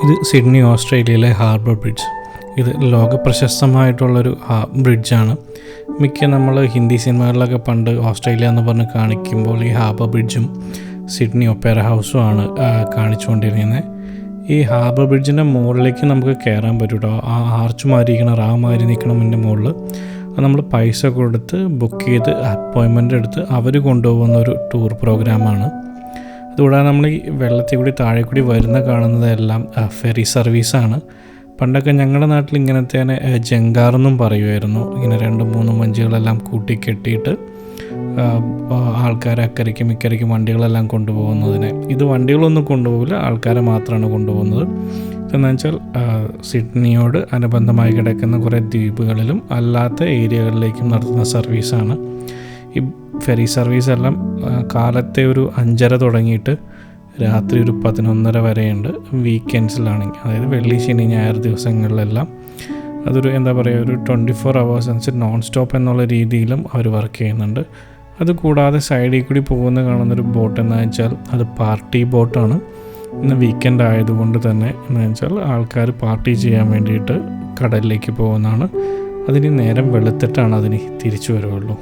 ഇത് സിഡ്നി ഓസ്ട്രേലിയയിലെ harbour bridge. ഇത് ലോക പ്രശസ്തമായിട്ടുള്ളൊരു ബ്രിഡ്ജാണ്. മിക്ക നമ്മൾ ഹിന്ദി സിനിമകളിലൊക്കെ പണ്ട് ഓസ്ട്രേലിയ എന്ന് പറഞ്ഞ് കാണിക്കുമ്പോൾ ഈ ഹാർബർ ബ്രിഡ്ജും സിഡ്നി ഒപ്പേറ ഹൗസും ആണ് കാണിച്ചുകൊണ്ടിരിക്കുന്നത്. ഈ ഹാർബർ ബ്രിഡ്ജിൻ്റെ മുകളിലേക്ക് നമുക്ക് കയറാൻ പറ്റും കേട്ടോ. ആ ആർച്ച് മാരിയിരിക്കണം, മാരി നിൽക്കണതിൻ്റെ മുകളിൽ അത് നമ്മൾ പൈസ കൊടുത്ത് ബുക്ക് ചെയ്ത് അപ്പോയിൻമെൻ്റ് എടുത്ത് അവർ കൊണ്ടുപോകുന്ന ഒരു ടൂർ പ്രോഗ്രാമാണ്. അതുകൂടാതെ നമ്മൾ ഈ വെള്ളത്തിൽ കൂടി താഴെ കൂടി വരുന്ന കാണുന്നതെല്ലാം ഫെറി സർവീസാണ്. പണ്ടൊക്കെ ഞങ്ങളുടെ നാട്ടിൽ ഇങ്ങനത്തെ ജങ്കാറെന്നും പറയുമായിരുന്നു. ഇങ്ങനെ 2-3 വഞ്ചികളെല്ലാം കൂട്ടിക്കെട്ടിയിട്ട് ആൾക്കാരെ അക്കരയ്ക്കും ഇക്കരയ്ക്കും വണ്ടികളെല്ലാം കൊണ്ടുപോകുന്നതിന്. ഇത് വണ്ടികളൊന്നും കൊണ്ടുപോകില്ല, ആൾക്കാരെ മാത്രമാണ് കൊണ്ടുപോകുന്നത്. എന്ന് വെച്ചാൽ സിഡ്നിയോട് അനുബന്ധമായി കിടക്കുന്ന കുറേ ദ്വീപുകളിലും അല്ലാത്ത ഏരിയകളിലേക്കും നടത്തുന്ന സർവീസാണ്. ഈ ഫെറി സർവീസെല്ലാം കാലത്തെ ഒരു 5:30 തുടങ്ങിയിട്ട് രാത്രി ഒരു 11:30 വരെയുണ്ട്. വീക്കെൻഡ്സിലാണെങ്കിൽ, അതായത് വെള്ളി, ശനി, ഞായർ ദിവസങ്ങളിലെല്ലാം അതൊരു എന്താ പറയുക, ഒരു 24 hours അനുസരിച്ച് നോൺ സ്റ്റോപ്പ് എന്നുള്ള രീതിയിലും അവർ വർക്ക് ചെയ്യുന്നുണ്ട്. അതുകൂടാതെ സൈഡിൽ കൂടി പോകുന്ന കാണുന്നൊരു ബോട്ട് എന്ന് വെച്ചാൽ അത് പാർട്ടി ബോട്ടാണ്. ഇന്ന് വീക്കെൻഡ് ആയതുകൊണ്ട് തന്നെ എന്ന് വെച്ചാൽ ആൾക്കാർ പാർട്ടി ചെയ്യാൻ വേണ്ടിയിട്ട് കടലിലേക്ക് പോകുന്നതാണ്. അതിന് നേരം വെളുത്തിട്ടാണ് അതിന് തിരിച്ചു വരുള്ളൂ.